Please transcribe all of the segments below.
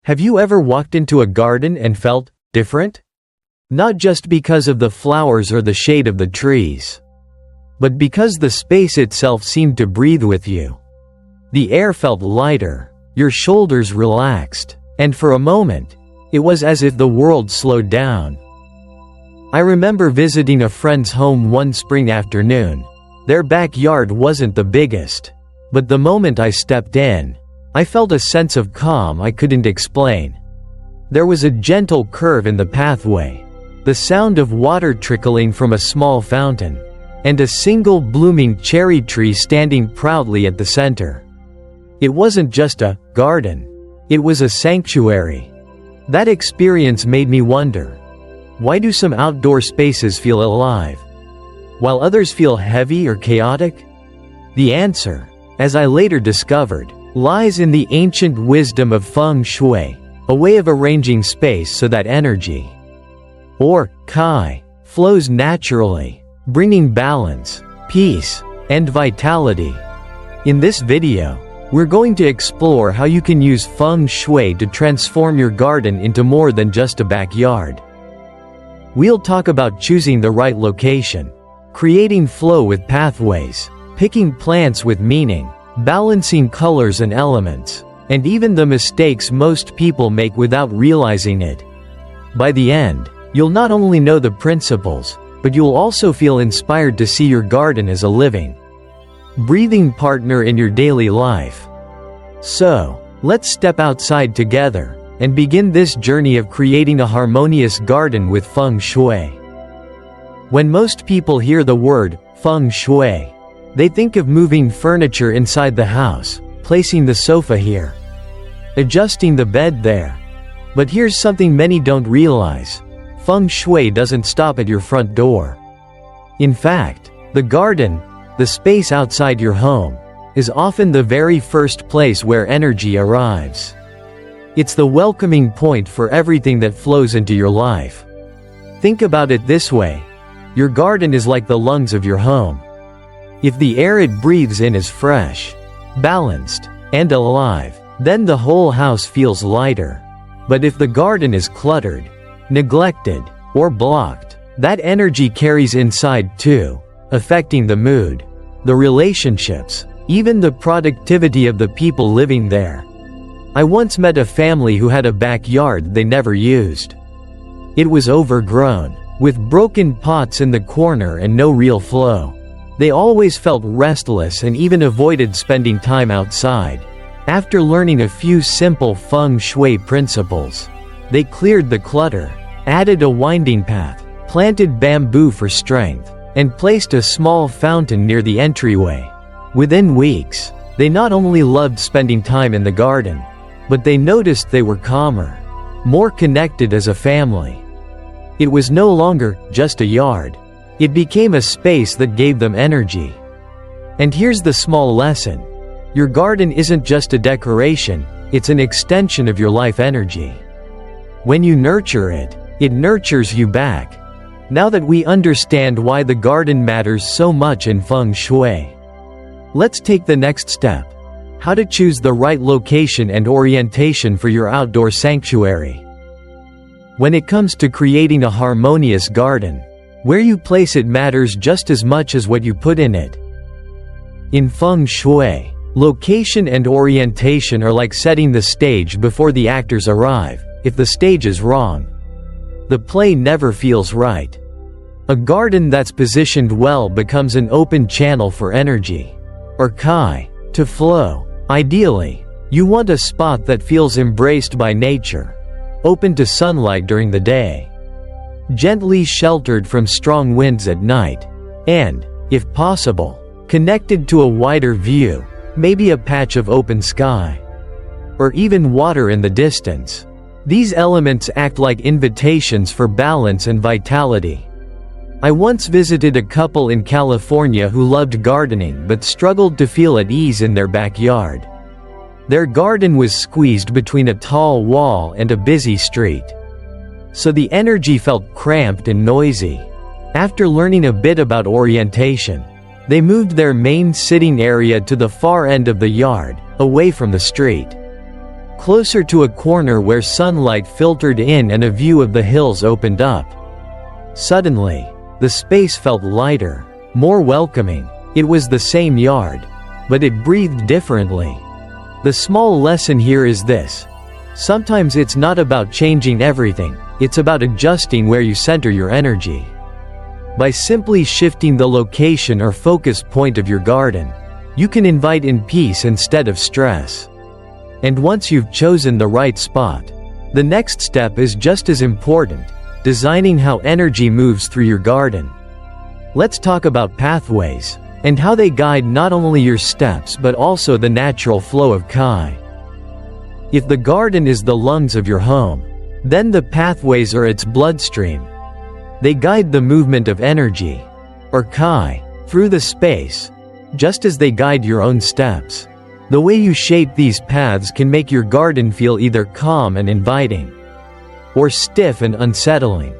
Have you ever walked into a garden and felt different? Not just because of the flowers or the shade of the trees, but because the space itself seemed to breathe with you. The air felt lighter, your shoulders relaxed, and for a moment, it was as if the world slowed down. I remember visiting a friend's home one spring afternoon. Their backyard wasn't the biggest, but the moment I stepped in, I felt a sense of calm I couldn't explain. There was a gentle curve in the pathway, the sound of water trickling from a small fountain, and a single blooming cherry tree standing proudly at the center. It wasn't just a garden, it was a sanctuary. That experience made me wonder, why do some outdoor spaces feel alive, while others feel heavy or chaotic? The answer, as I later discovered, lies in the ancient wisdom of Feng Shui, a way of arranging space so that energy, or Kai, flows naturally, bringing balance, peace, and vitality. In this video, we're going to explore how you can use Feng Shui to transform your garden into more than just a backyard. We'll talk about choosing the right location, creating flow with pathways, picking plants with meaning, balancing colors and elements, and even the mistakes most people make without realizing it. By the end, you'll not only know the principles, but you'll also feel inspired to see your garden as a living, breathing partner in your daily life. So, let's step outside together and begin this journey of creating a harmonious garden with Feng Shui. When most people hear the word Feng Shui, they think of moving furniture inside the house, placing the sofa here, adjusting the bed there. But here's something many don't realize. Feng Shui doesn't stop at your front door. In fact, the garden, the space outside your home, is often the very first place where energy arrives. It's the welcoming point for everything that flows into your life. Think about it this way. Your garden is like the lungs of your home. If the air it breathes in is fresh, balanced, and alive, then the whole house feels lighter. But if the garden is cluttered, neglected, or blocked, that energy carries inside too, affecting the mood, the relationships, even the productivity of the people living there. I once met a family who had a backyard they never used. It was overgrown, with broken pots in the corner and no real flow. They always felt restless and even avoided spending time outside. After learning a few simple Feng Shui principles, they cleared the clutter, added a winding path, planted bamboo for strength, and placed a small fountain near the entryway. Within weeks, they not only loved spending time in the garden, but they noticed they were calmer, more connected as a family. It was no longer just a yard. It became a space that gave them energy. And here's the small lesson. Your garden isn't just a decoration, it's an extension of your life energy. When you nurture it, it nurtures you back. Now that we understand why the garden matters so much in Feng Shui, let's take the next step. How to choose the right location and orientation for your outdoor sanctuary. When it comes to creating a harmonious garden, where you place it matters just as much as what you put in it. In Feng Shui, location and orientation are like setting the stage before the actors arrive. If the stage is wrong, the play never feels right. A garden that's positioned well becomes an open channel for energy, or Kai, to flow. Ideally, you want a spot that feels embraced by nature, open to sunlight during the day, gently sheltered from strong winds at night, and, if possible, connected to a wider view, maybe a patch of open sky, or even water in the distance. These elements act like invitations for balance and vitality. I once visited a couple in California who loved gardening but struggled to feel at ease in their backyard. Their garden was squeezed between a tall wall and a busy street, so the energy felt cramped and noisy. After learning a bit about orientation, they moved their main sitting area to the far end of the yard, away from the street. closer to a corner where sunlight filtered in and a view of the hills opened up. Suddenly, the space felt lighter, more welcoming. It was the same yard, but it breathed differently. The small lesson here is this: sometimes it's not about changing everything, it's about adjusting where you center your energy. By simply shifting the location or focus point of your garden, you can invite in peace instead of stress. And once you've chosen the right spot, the next step is just as important: designing how energy moves through your garden. Let's talk about pathways, and how they guide not only your steps but also the natural flow of Qi. If the garden is the lungs of your home, then the pathways are its bloodstream. They guide the movement of energy, or Qi, through the space, just as they guide your own steps. The way you shape these paths can make your garden feel either calm and inviting, or stiff and unsettling.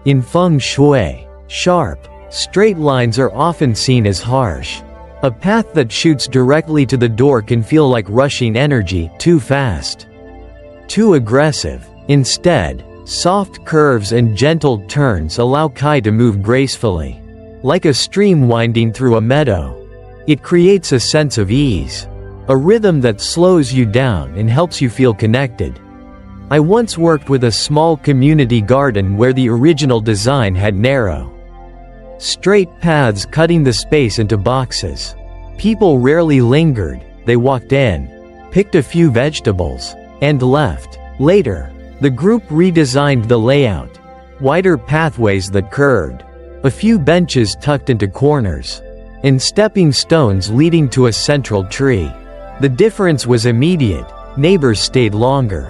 In Feng Shui, sharp, straight lines are often seen as harsh. A path that shoots directly to the door can feel like rushing energy, too fast, too aggressive. Instead, soft curves and gentle turns allow Qi to move gracefully. Like a stream winding through a meadow, it creates a sense of ease, a rhythm that slows you down and helps you feel connected. I once worked with a small community garden where the original design had narrow, straight paths cutting the space into boxes. People rarely lingered, they walked in, picked a few vegetables, and left. Later, the group redesigned the layout: wider pathways that curved, a few benches tucked into corners, and stepping stones leading to a central tree. The difference was immediate: neighbors stayed longer,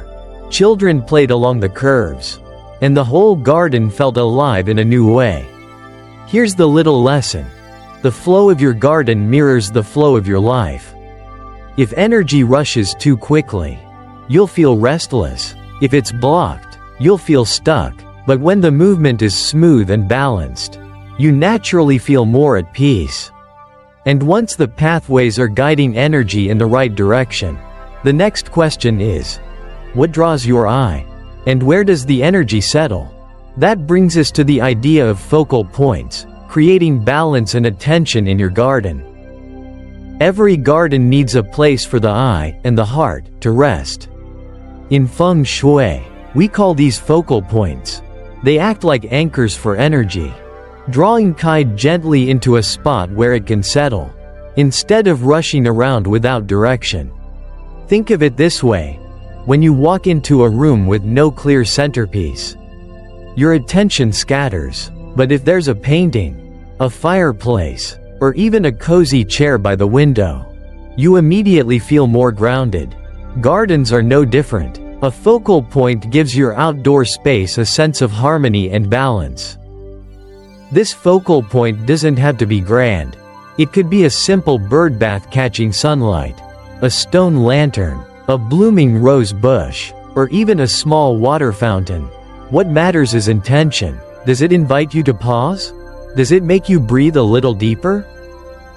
children played along the curves, and the whole garden felt alive in a new way. Here's the little lesson: the flow of your garden mirrors the flow of your life. If energy rushes too quickly, you'll feel restless. If it's blocked, you'll feel stuck. But when the movement is smooth and balanced, you naturally feel more at peace. And once the pathways are guiding energy in the right direction, the next question is, what draws your eye? And where does the energy settle? That brings us to the idea of focal points, creating balance and attention in your garden. Every garden needs a place for the eye and the heart to rest. In Feng Shui, we call these focal points. They act like anchors for energy, drawing Qi gently into a spot where it can settle, instead of rushing around without direction. Think of it this way: when you walk into a room with no clear centerpiece, your attention scatters. But if there's a painting, a fireplace, or even a cozy chair by the window, you immediately feel more grounded. Gardens are no different. A focal point gives your outdoor space a sense of harmony and balance. This focal point doesn't have to be grand. It could be a simple bird bath catching sunlight, a stone lantern, a blooming rose bush, or even a small water fountain. What matters is intention. Does it invite you to pause? Does it make you breathe a little deeper?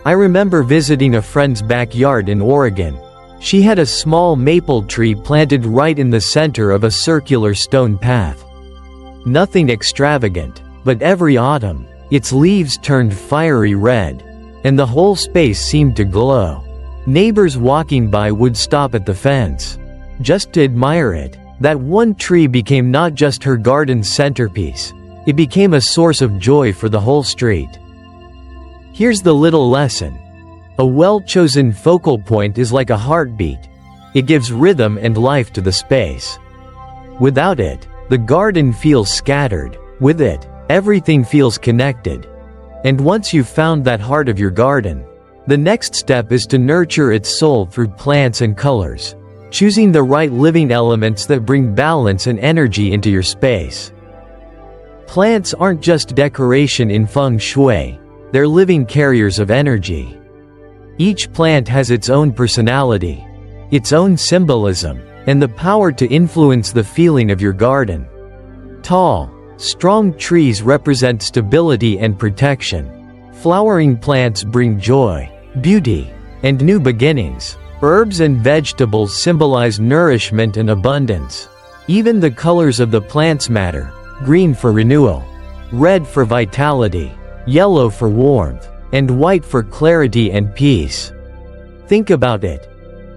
I remember visiting a friend's backyard in Oregon. She had a small maple tree planted right in the center of a circular stone path. Nothing extravagant, but every autumn, its leaves turned fiery red, and the whole space seemed to glow. Neighbors walking by would stop at the fence, just to admire it. That one tree became not just her garden's centerpiece, it became a source of joy for the whole street. Here's the little lesson. A well-chosen focal point is like a heartbeat. It gives rhythm and life to the space. Without it, the garden feels scattered. With it, everything feels connected. And once you've found that heart of your garden, the next step is to nurture its soul through plants and colors, choosing the right living elements that bring balance and energy into your space. Plants aren't just decoration in Feng Shui, they're living carriers of energy. Each plant has its own personality, its own symbolism, and the power to influence the feeling of your garden. Tall, strong trees represent stability and protection. Flowering plants bring joy, beauty, and new beginnings. Herbs and vegetables symbolize nourishment and abundance. Even the colors of the plants matter: green for renewal, red for vitality, yellow for warmth, and white for clarity and peace. Think about it.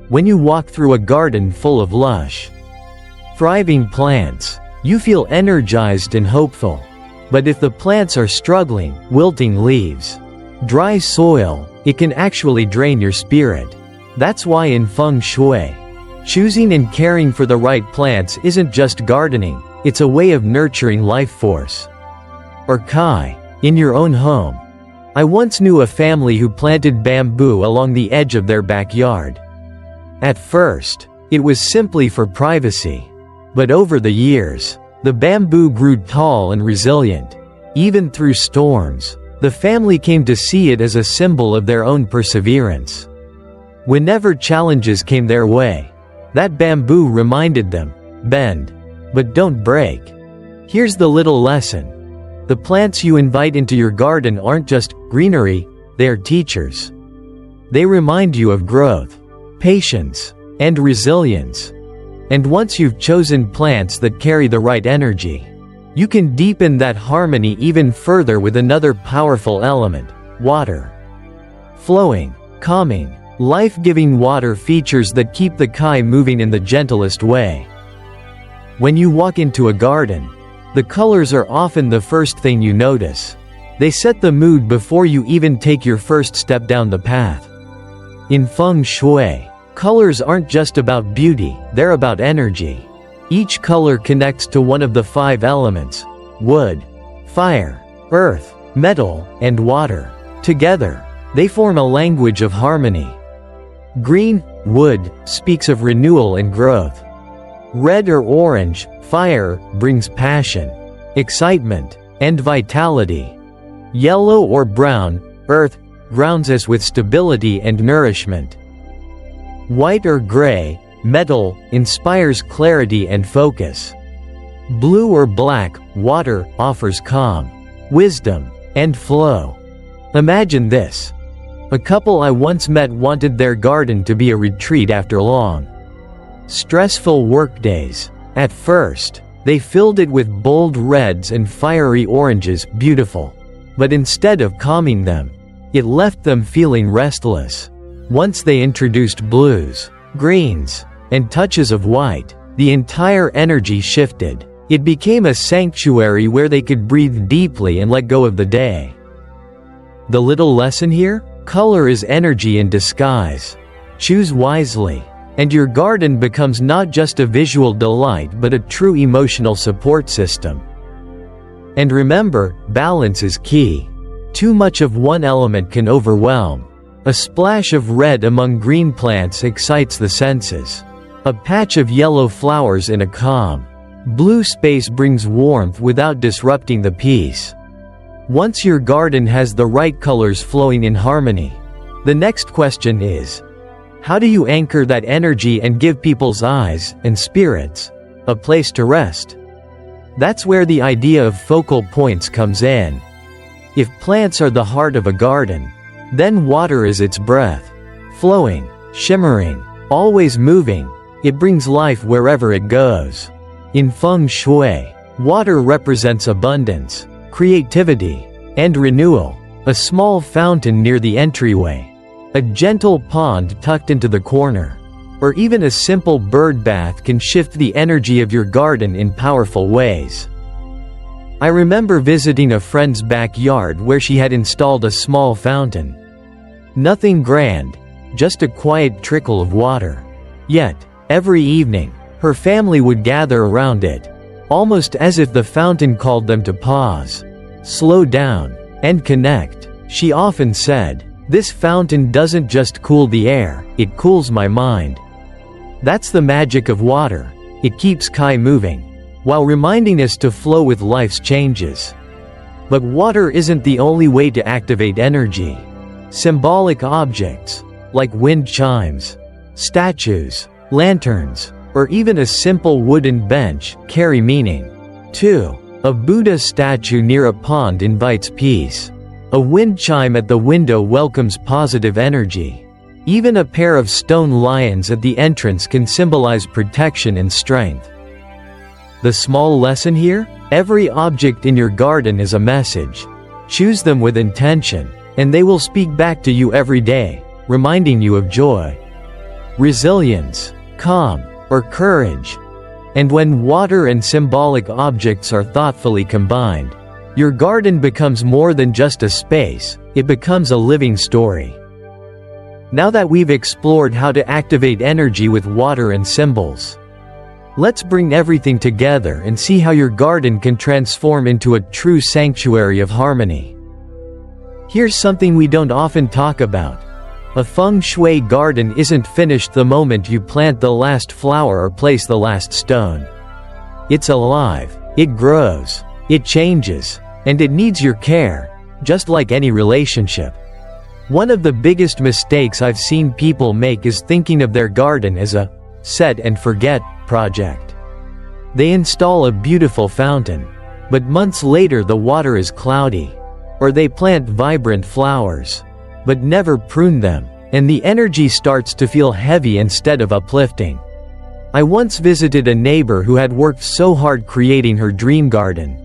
When you walk through a garden full of lush, thriving plants, you feel energized and hopeful. But if the plants are struggling, wilting leaves, dry soil, it can actually drain your spirit. That's why in Feng Shui, choosing and caring for the right plants isn't just gardening, it's a way of nurturing life force. Or Kai, in your own home. I once knew a family who planted bamboo along the edge of their backyard. At first, it was simply for privacy. But over the years, the bamboo grew tall and resilient. Even through storms, the family came to see it as a symbol of their own perseverance. Whenever challenges came their way, that bamboo reminded them, bend, but don't break. Here's the little lesson. The plants you invite into your garden aren't just greenery, they're teachers. They remind you of growth, patience, and resilience. And once you've chosen plants that carry the right energy, you can deepen that harmony even further with another powerful element: water. Flowing, calming, life-giving water features that keep the Kai moving in the gentlest way. When you walk into a garden, the colors are often the first thing you notice. They set the mood before you even take your first step down the path. In Feng Shui, colors aren't just about beauty, they're about energy. Each color connects to one of the 5 elements: wood, fire, earth, metal, and water. Together, they form a language of harmony. Green, wood, speaks of renewal and growth. Red or orange, fire, brings passion, excitement, and vitality. Yellow or brown, earth, grounds us with stability and nourishment. White or gray, metal, inspires clarity and focus. Blue or black, water, offers calm, wisdom, and flow. Imagine this. A couple I once met wanted their garden to be a retreat after long, stressful workdays. At first, they filled it with bold reds and fiery oranges, beautiful. But instead of calming them, it left them feeling restless. Once they introduced blues, greens, and touches of white, the entire energy shifted. It became a sanctuary where they could breathe deeply and let go of the day. The little lesson here? Color is energy in disguise. Choose wisely, and your garden becomes not just a visual delight but a true emotional support system. And remember, balance is key. Too much of one element can overwhelm. A splash of red among green plants excites the senses. A patch of yellow flowers in a calm, blue space brings warmth without disrupting the peace. Once your garden has the right colors flowing in harmony, the next question is, how do you anchor that energy and give people's eyes and spirits a place to rest? That's where the idea of focal points comes in. If plants are the heart of a garden, then water is its breath. Flowing, shimmering, always moving, it brings life wherever it goes. In Feng Shui, water represents abundance, creativity, and renewal. A small fountain near the entryway, a gentle pond tucked into the corner, or even a simple bird bath can shift the energy of your garden in powerful ways. I remember visiting a friend's backyard where she had installed a small fountain. Nothing grand, just a quiet trickle of water. Yet, every evening, her family would gather around it, almost as if the fountain called them to pause, slow down, and connect. She often said, "This fountain doesn't just cool the air, it cools my mind." That's the magic of water. It keeps Kai moving, while reminding us to flow with life's changes. But water isn't the only way to activate energy. Symbolic objects, like wind chimes, statues, lanterns, or even a simple wooden bench, carry meaning. 2. A Buddha statue near a pond invites peace. A wind chime at the window welcomes positive energy. Even a pair of stone lions at the entrance can symbolize protection and strength. The small lesson here? Every object in your garden is a message. Choose them with intention, and they will speak back to you every day, reminding you of joy, resilience, calm, or courage. And when water and symbolic objects are thoughtfully combined, your garden becomes more than just a space, it becomes a living story. Now that we've explored how to activate energy with water and symbols, let's bring everything together and see how your garden can transform into a true sanctuary of harmony. Here's something we don't often talk about. A Feng Shui garden isn't finished the moment you plant the last flower or place the last stone. It's alive, it grows, it changes, and it needs your care, just like any relationship. One of the biggest mistakes I've seen people make is thinking of their garden as a set and forget project. They install a beautiful fountain, but months later the water is cloudy. Or they plant vibrant flowers, but never prune them, and the energy starts to feel heavy instead of uplifting. I once visited a neighbor who had worked so hard creating her dream garden.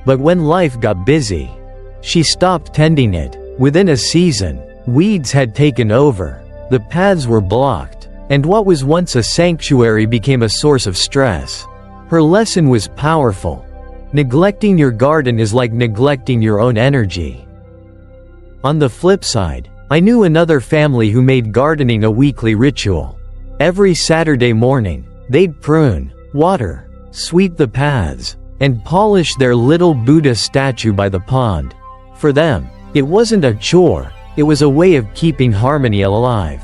But when life got busy, she stopped tending it. Within a season, weeds had taken over, the paths were blocked, and what was once a sanctuary became a source of stress. Her lesson was powerful. Neglecting your garden is like neglecting your own energy. On the flip side, I knew another family who made gardening a weekly ritual. Every Saturday morning, they'd prune, water, sweep the paths, and polish their little Buddha statue by the pond. For them, it wasn't a chore, it was a way of keeping harmony alive.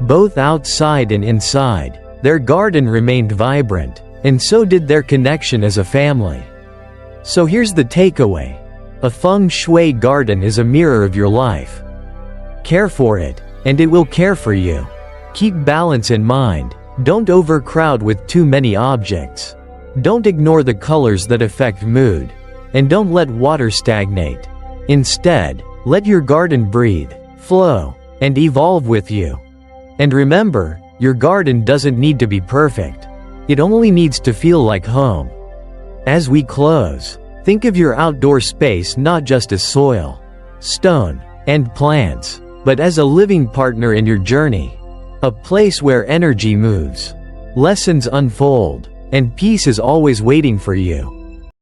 Both outside and inside, their garden remained vibrant, and so did their connection as a family. So here's the takeaway. A Feng Shui garden is a mirror of your life. Care for it, and it will care for you. Keep balance in mind, don't overcrowd with too many objects. Don't ignore the colors that affect mood, and don't let water stagnate. Instead, let your garden breathe, flow, and evolve with you. And remember, your garden doesn't need to be perfect. It only needs to feel like home. As we close, think of your outdoor space not just as soil, stone, and plants, but as a living partner in your journey. A place where energy moves, lessons unfold, and peace is always waiting for you.